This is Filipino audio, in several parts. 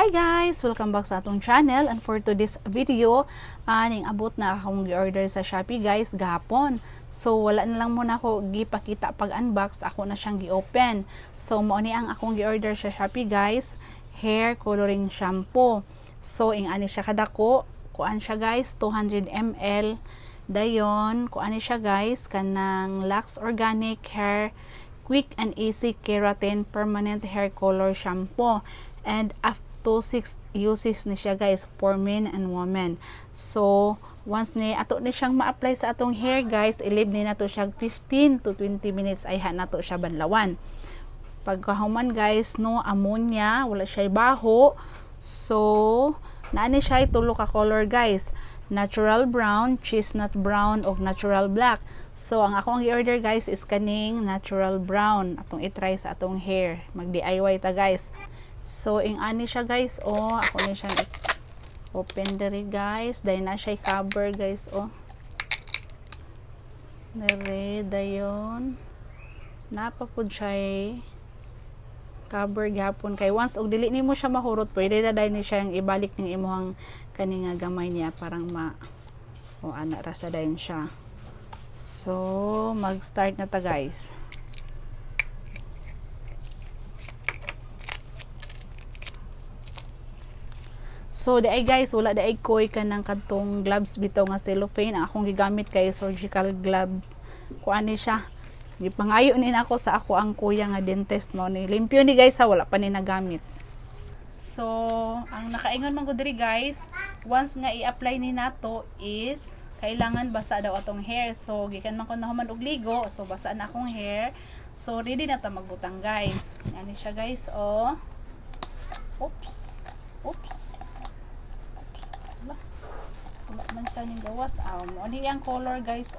Hi guys! Welcome back sa atong channel, and for today's video, aning abot na akong gi-order sa Shopee guys gahapon. So wala na lang muna ako gipakita pag unbox, ako na siyang gi-open. So mao ni ang akong gi-order sa Shopee guys, hair coloring shampoo. So ani siya kadako, kuan siya guys 200 ml. Dayon kuan siya guys kanang Luxe Organic Hair Quick and Easy Keratin Permanent Hair Color Shampoo. And after 6 uses ni siya guys for men and women. So once ni ato ni siyang ma-apply sa atong hair guys, i-leave ni nato siya 15 to 20 minutes ay nato siya banlawan. Pagkahuman guys, no ammonia, wala siya baho. So naani siya tulo ka color guys, natural brown, chestnut brown ug natural black. So ang akong i-order guys is kaning natural brown. Atong i-try sa atong hair. Mag DIY ta guys. So ani siya guys, ako ni siya open diri guys. Dahil na siya cover guys, diri dayon. Napapud siya cover gyapon kay once og dili nimo siya mahurot, pwede na dahil ni siya yung ibalik ning imong kaninga gamay niya parang ana ra sa dayon siya. So mag-start na ta guys. So di guys, wala di koy kanang kadtong gloves bitaw nga cellophane. Ang akong gigamit kay surgical gloves. Kuan ni siya. Gipangayo ni ako sa ako ang kuya nga dentist no ni. Limpyo ni guys wala pa ni nagamit. So ang nakaingon man gud diri guys, once nga i-apply ni nato is kailangan basa daw atong hair. So gikan man ko nahuman og ligo, so basa na akong hair. So ready na ta magbutang guys. Ani siya guys, Oops. Wala man siya ning gawas. Ano yung color guys,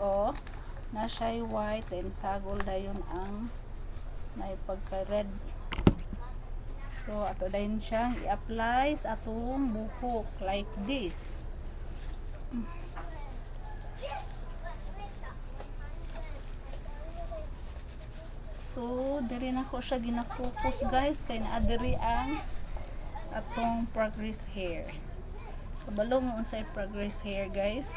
na siya white, then sagol dayon ang may pagka red. So ato dayon siyang i-apply sa atong buhok like this. So diri na ko siya gina-focus guys kay naa diri ang atong progress hair. Kabalo mo unsay progress hair guys.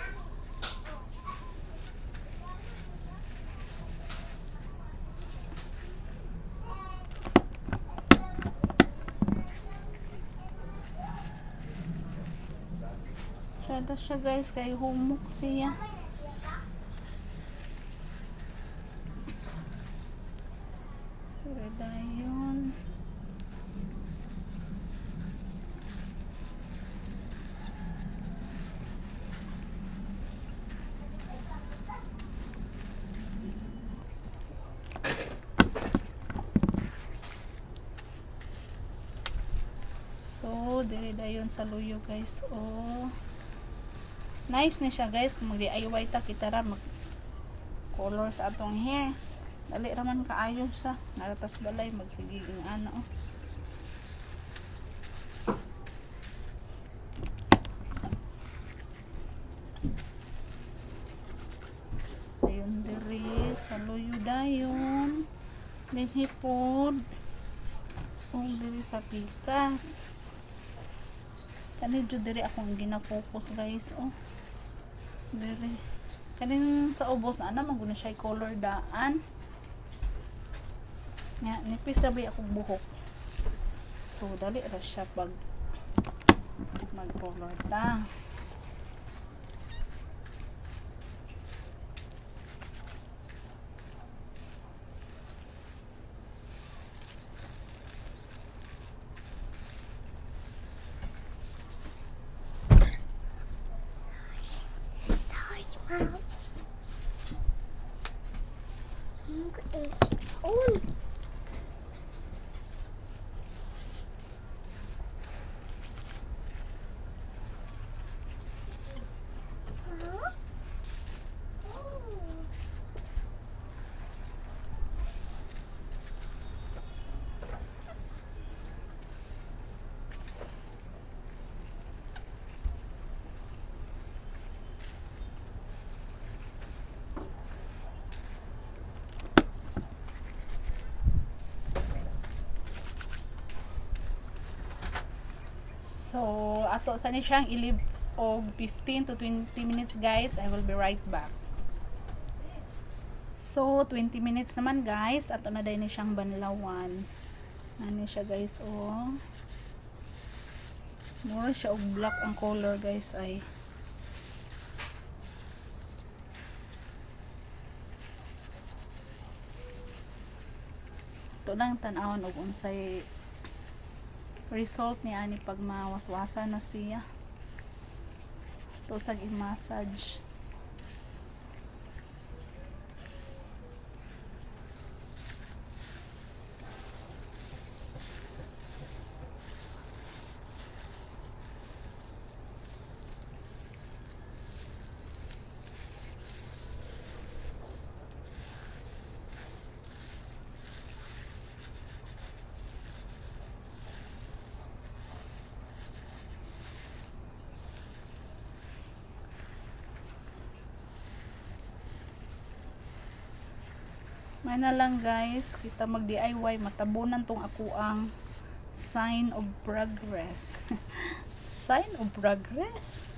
Sada siya guys kay humok siya. Dayon. So diri dayon sa luyo guys, nice ni siya guys. Mag DIY ta kita ra mag color sa atong hair. Dali ra man kaayo sa naratas balay magsigiging dayon diri sa luyo dayon din hipod diri sa pikas. Kani jud diri akong gina-focus guys, diri kaning sa ubos na maguna siya color daan nga nipis sabi akong buhok. So dali ra siya pag mag-color ta. So ato sa ni siyang ilib og 15 to 20 minutes guys. I will be right back. So 20 minutes naman guys, ato na din ni siyang banlawan. Ano siya guys, oh. Mura siya og black ang color guys ay. Ito lang tan-awon og unsay result ni ani pag mawaswasa na siya. Ito sa i-massage. May na lang guys, kita mag DIY, matabunan tong ako ang sign of progress. Sign of progress.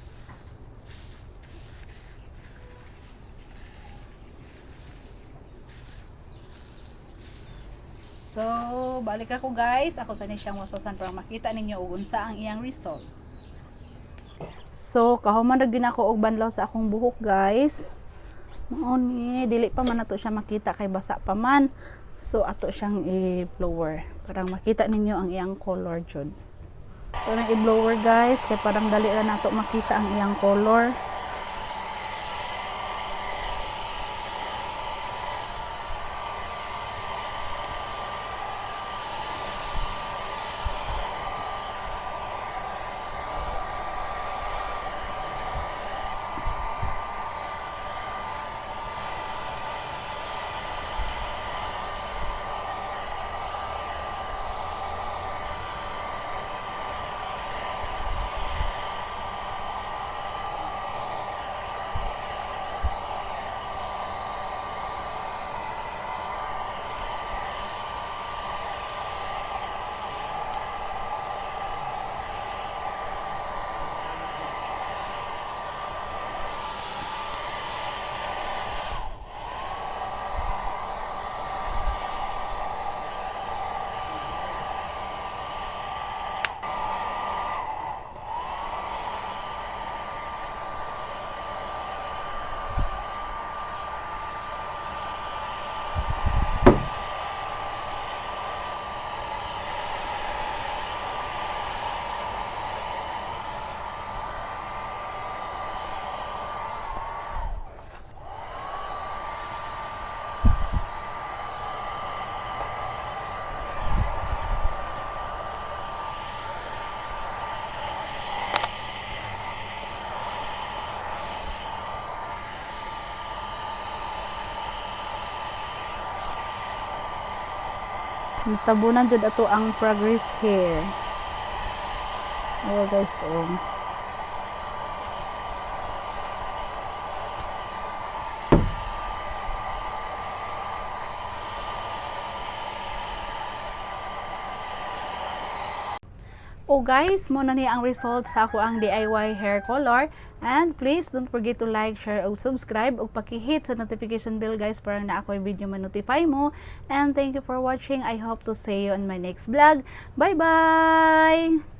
So, balik ako guys. Ako sa ni siyang wasosan para makita ninyo ug unsa ang iyang result. So, kahuman ra gyud ako og banlaw sa akong buhok guys. Mao ni dili pa man nato siya makita kay basa pa man. So ato siyang i-blower para makita ninyo ang iyang color jud. So nang i-blower guys kay parang dali ra nato makita ang iyang color. Tabunan jud ato ang progress hair. Oh guys, oh. Oh guys, mo na ni ang result sa ako ang DIY hair color. And please don't forget to like, share, o subscribe o paki-hit sa notification bell guys para na ako yung video ma-notify mo. And thank you for watching. I hope to see you on my next vlog. Bye bye!